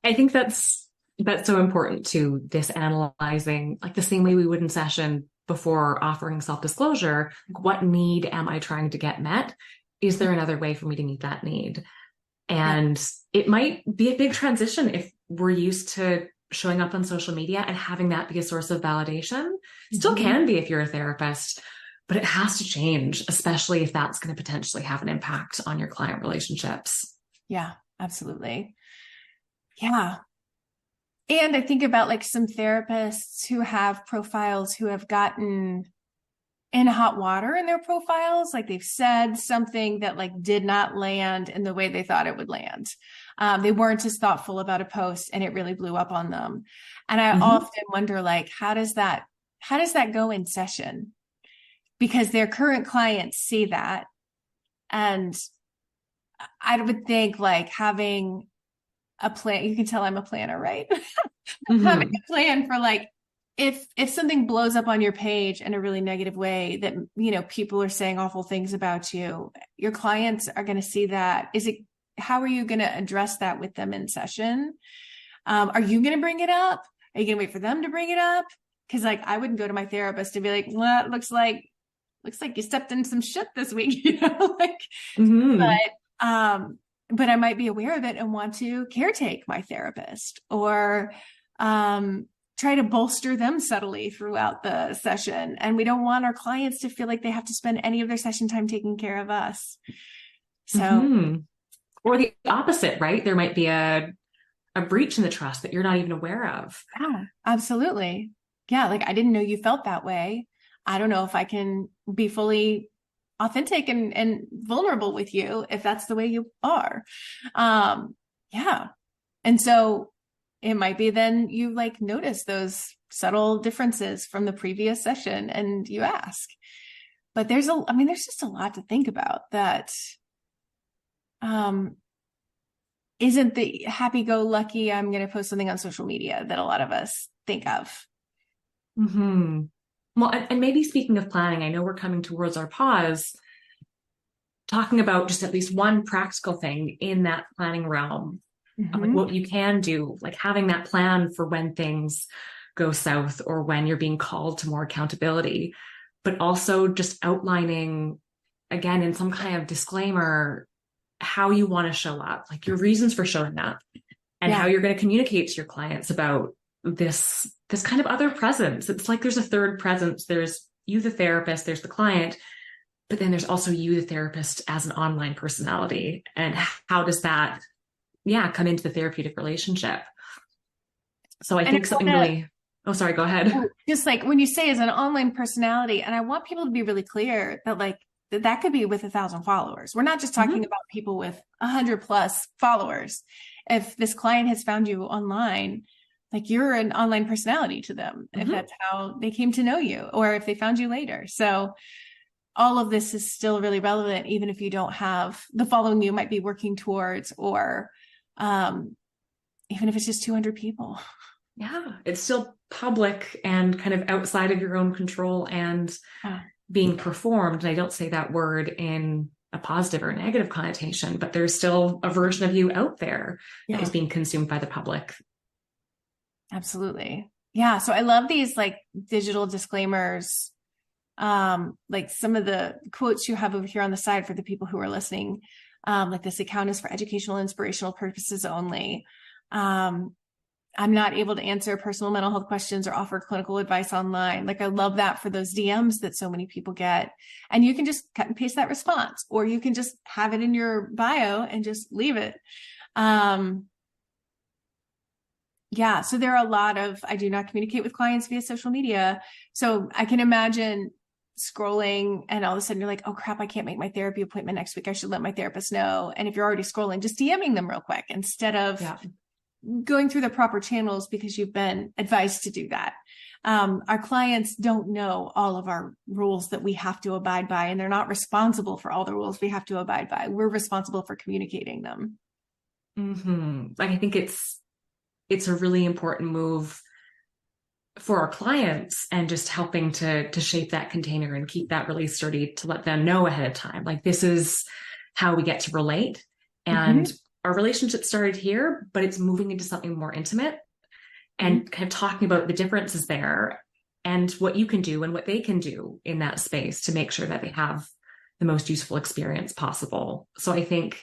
I think that's so important to this analyzing, like the same way we would in session before offering self-disclosure. What need am I trying to get met? Is there another way for me to meet that need? And it might be a big transition if we're used to showing up on social media and having that be a source of validation. Still can be if you're a therapist, but it has to change, especially if that's going to potentially have an impact on your client relationships. Yeah, absolutely. Yeah. And I think about like some therapists who have profiles who have gotten in hot water in their profiles. Like they've said something that like did not land in the way they thought it would land. They weren't as thoughtful about a post and it really blew up on them. And I often wonder, like, how does that go in session? Because their current clients see that. And I would think like having a plan, you can tell I'm a planner, right? Having a plan for like, if something blows up on your page in a really negative way that, people are saying awful things about you, your clients are going to see that. How are you going to address that with them in session? Are you going to bring it up? Are you going to wait for them to bring it up? Cause like, I wouldn't go to my therapist and be like, well, it looks like you stepped in some shit this week, but I might be aware of it and want to caretake my therapist, or, try to bolster them subtly throughout the session. And we don't want our clients to feel like they have to spend any of their session time taking care of us. So, or the opposite, right? There might be a breach in the trust that you're not even aware of. Yeah, absolutely. Yeah. Like, I didn't know you felt that way. I don't know if I can be fully authentic and vulnerable with you if that's the way you are. Yeah. And so it might be then you like notice those subtle differences from the previous session and you ask. But there's just a lot to think about that isn't the happy-go-lucky, I'm going to post something on social media that a lot of us think of. Well, and maybe speaking of planning, I know we're coming towards our pause, talking about just at least one practical thing in that planning realm. Like what you can do, like having that plan for when things go south or when you're being called to more accountability, but also just outlining, again, in some kind of disclaimer, how you want to show up, like your reasons for showing up, and how you're going to communicate to your clients about this kind of other presence. It's like there's a third presence. There's you, the therapist, there's the client, But then there's also you, the therapist, as an online personality. And how does that, come into the therapeutic relationship? So I And think something really, oh, sorry, go ahead. just like when you say as an online personality, and I want people to be really clear that like that could be with 1,000 followers. We're not just talking about people with 100+ followers. If this client has found you online, like you're an online personality to them, if that's how they came to know you, or if they found you later. So all of this is still really relevant, even if you don't have the following you might be working towards, or even if it's just 200 people. Yeah, it's still public and kind of outside of your own control and being performed. And I don't say that word in a positive or negative connotation, but there's still a version of you out there that is being consumed by the public. Absolutely. Yeah. So I love these like digital disclaimers. Like some of the quotes you have over here on the side for the people who are listening. Like this account is for educational, inspirational purposes only. I'm not able to answer personal mental health questions or offer clinical advice online. Like I love that for those DMs that so many people get. And you can just cut and paste that response, or you can just have it in your bio and just leave it. Yeah. So there are a lot of, I do not communicate with clients via social media. So I can imagine scrolling and all of a sudden you're like, oh crap, I can't make my therapy appointment next week. I should let my therapist know. And if you're already scrolling, just DMing them real quick instead of going through the proper channels because you've been advised to do that. Our clients don't know all of our rules that we have to abide by, and they're not responsible for all the rules we have to abide by. We're responsible for communicating them. Like I think it's a really important move for our clients, and just helping to shape that container and keep that really sturdy, to let them know ahead of time, like this is how we get to relate. And our relationship started here, but it's moving into something more intimate, and kind of talking about the differences there and what you can do and what they can do in that space to make sure that they have the most useful experience possible. So I think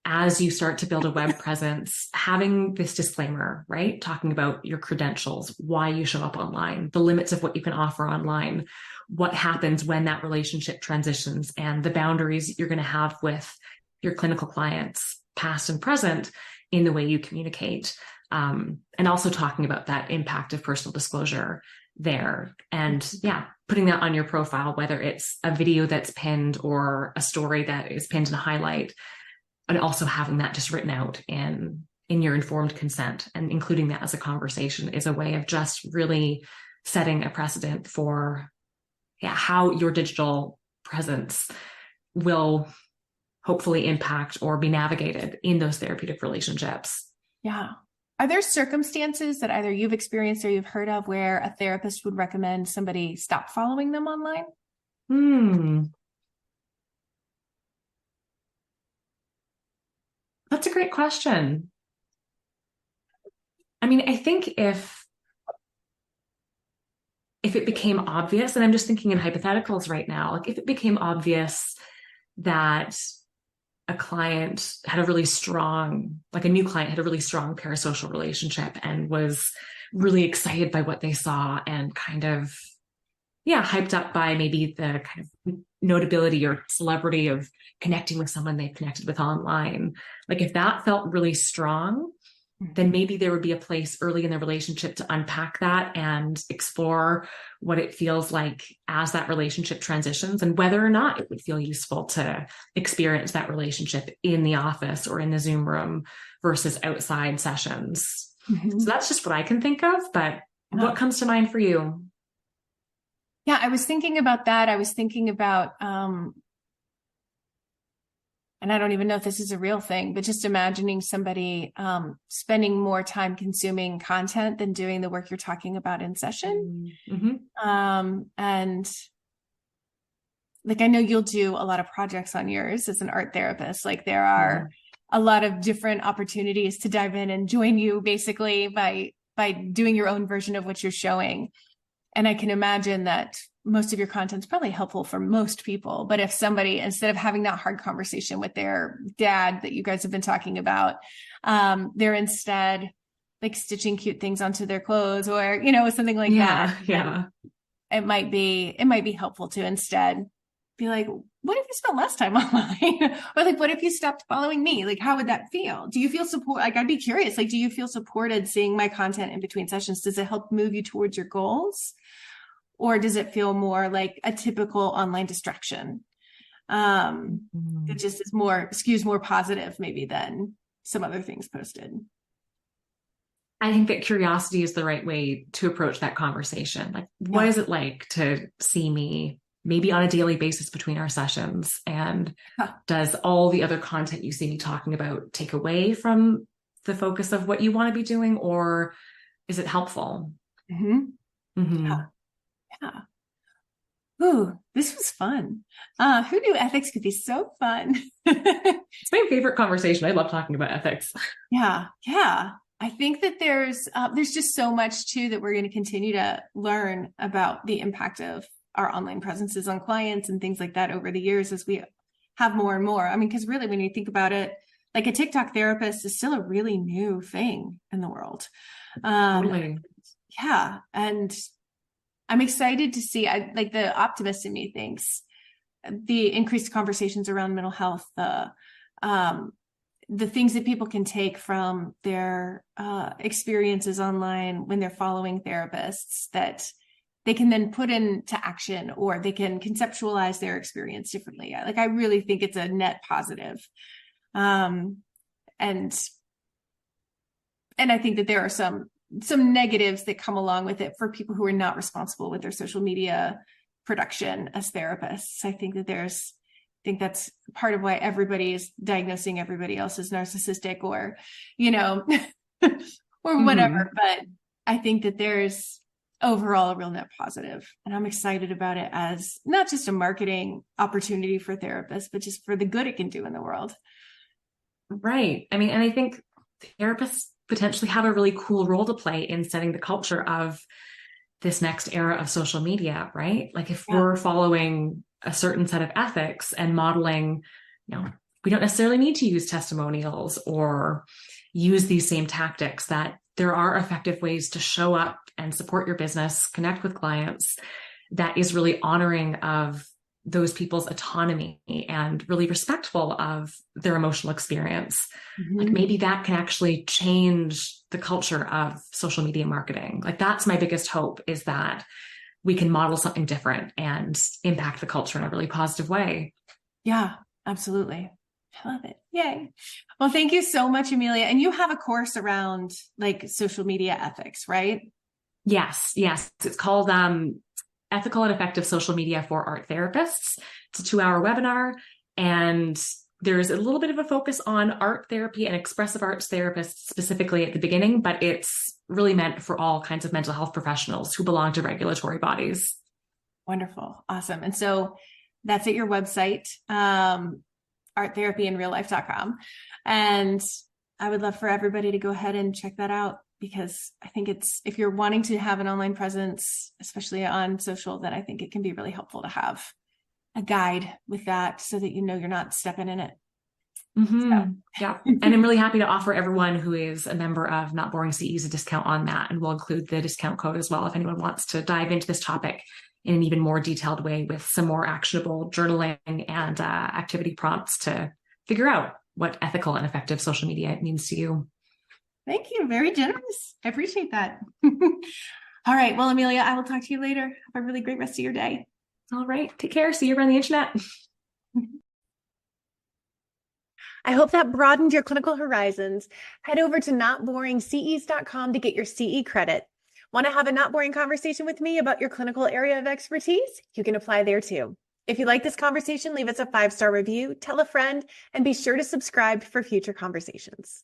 as you start to build a web presence, having this disclaimer, right? Talking about your credentials, why you show up online, the limits of what you can offer online, what happens when that relationship transitions, and the boundaries you're going to have with your clinical clients, past and present, in the way you communicate. And also talking about that impact of personal disclosure there. And putting that on your profile, whether it's a video that's pinned or a story that is pinned in a highlight, and also having that just written out in your informed consent, and including that as a conversation is a way of just really setting a precedent for how your digital presence will hopefully impact or be navigated in those therapeutic relationships. Yeah. Are there circumstances that either you've experienced or you've heard of where a therapist would recommend somebody stop following them online? That's a great question. I mean, I think if it became obvious, and I'm just thinking in hypotheticals right now, like if it became obvious that a client had a really strong, like a new client had a really strong parasocial relationship and was really excited by what they saw and kind of, hyped up by maybe the kind of notability or celebrity of connecting with someone they've connected with online. Like if that felt really strong, then maybe there would be a place early in the relationship to unpack that and explore what it feels like as that relationship transitions, and whether or not it would feel useful to experience that relationship in the office or in the Zoom room versus outside sessions. So that's just what I can think of, but what comes to mind for you? Yeah, I was thinking about that. I was thinking about, and I don't even know if this is a real thing, but just imagining somebody spending more time consuming content than doing the work you're talking about in session. And like, I know you'll do a lot of projects on yours as an art therapist. Like there are a lot of different opportunities to dive in and join you basically by doing your own version of what you're showing. And I can imagine that most of your content is probably helpful for most people. But if somebody, instead of having that hard conversation with their dad that you guys have been talking about, they're instead like stitching cute things onto their clothes or, something like that. Yeah. It might be helpful to instead be like, what if you spent less time online? Or like, what if you stopped following me? Like, how would that feel? Do you feel support? Like, I'd be curious, like, do you feel supported seeing my content in between sessions? Does it help move you towards your goals? Or does it feel more like a typical online distraction? It just is more skews more positive maybe than some other things posted. I think that curiosity is the right way to approach that conversation. Like, what is it like to see me maybe on a daily basis between our sessions? And does all the other content you see me talking about take away from the focus of what you want to be doing, or is it helpful? Yeah. Ooh, this was fun. Who knew ethics could be so fun? It's my favorite conversation. I love talking about ethics. Yeah. I think that there's just so much too that we're going to continue to learn about the impact of our online presences on clients and things like that over the years as we have more and more. I mean, because really, when you think about it, like a TikTok therapist is still a really new thing in the world. Totally. Yeah, and I'm excited to see. Like the optimist in me thinks the increased conversations around mental health, the things that people can take from their experiences online when they're following therapists that they can then put into action, or they can conceptualize their experience differently. Like, I really think it's a net positive. And I think that there are some negatives that come along with it for people who are not responsible with their social media production as therapists. I think that's part of why everybody is diagnosing everybody else as narcissistic or, or whatever. But I think that there's overall a real net positive, and I'm excited about it as not just a marketing opportunity for therapists, but just for the good it can do in the world. Right. I mean, and I think therapists potentially have a really cool role to play in setting the culture of this next era of social media, right? Like, if we're following a certain set of ethics and modeling, we don't necessarily need to use testimonials or use these same tactics, that there are effective ways to show up and support your business, connect with clients, that is really honoring of those people's autonomy and really respectful of their emotional experience. Like, maybe that can actually change the culture of social media marketing. Like, that's my biggest hope, is that we can model something different and impact the culture in a really positive way. Yeah, absolutely. I love it. Yay. Well, thank you so much, Amelia. And you have a course around like social media ethics, right? Yes. It's called Ethical and Effective Social Media for Art Therapists. It's a 2-hour webinar, and there's a little bit of a focus on art therapy and expressive arts therapists specifically at the beginning, but it's really meant for all kinds of mental health professionals who belong to regulatory bodies. Wonderful. Awesome. And so that's at your website, arttherapyinreallife.com. And I would love for everybody to go ahead and check that out, because I think if you're wanting to have an online presence, especially on social, then I think it can be really helpful to have a guide with that, so that you're not stepping in it. So. Yeah. And I'm really happy to offer everyone who is a member of Not Boring CEs a discount on that. And we'll include the discount code as well if anyone wants to dive into this topic in an even more detailed way, with some more actionable journaling and activity prompts to figure out what ethical and effective social media means to you. Thank you. Very generous. I appreciate that. All right. Well, Amelia, I will talk to you later. Have a really great rest of your day. All right. Take care. See you around the internet. I hope that broadened your clinical horizons. Head over to notboringces.com to get your CE credit. Want to have a not boring conversation with me about your clinical area of expertise? You can apply there too. If you like this conversation, leave us a 5-star review, tell a friend, and be sure to subscribe for future conversations.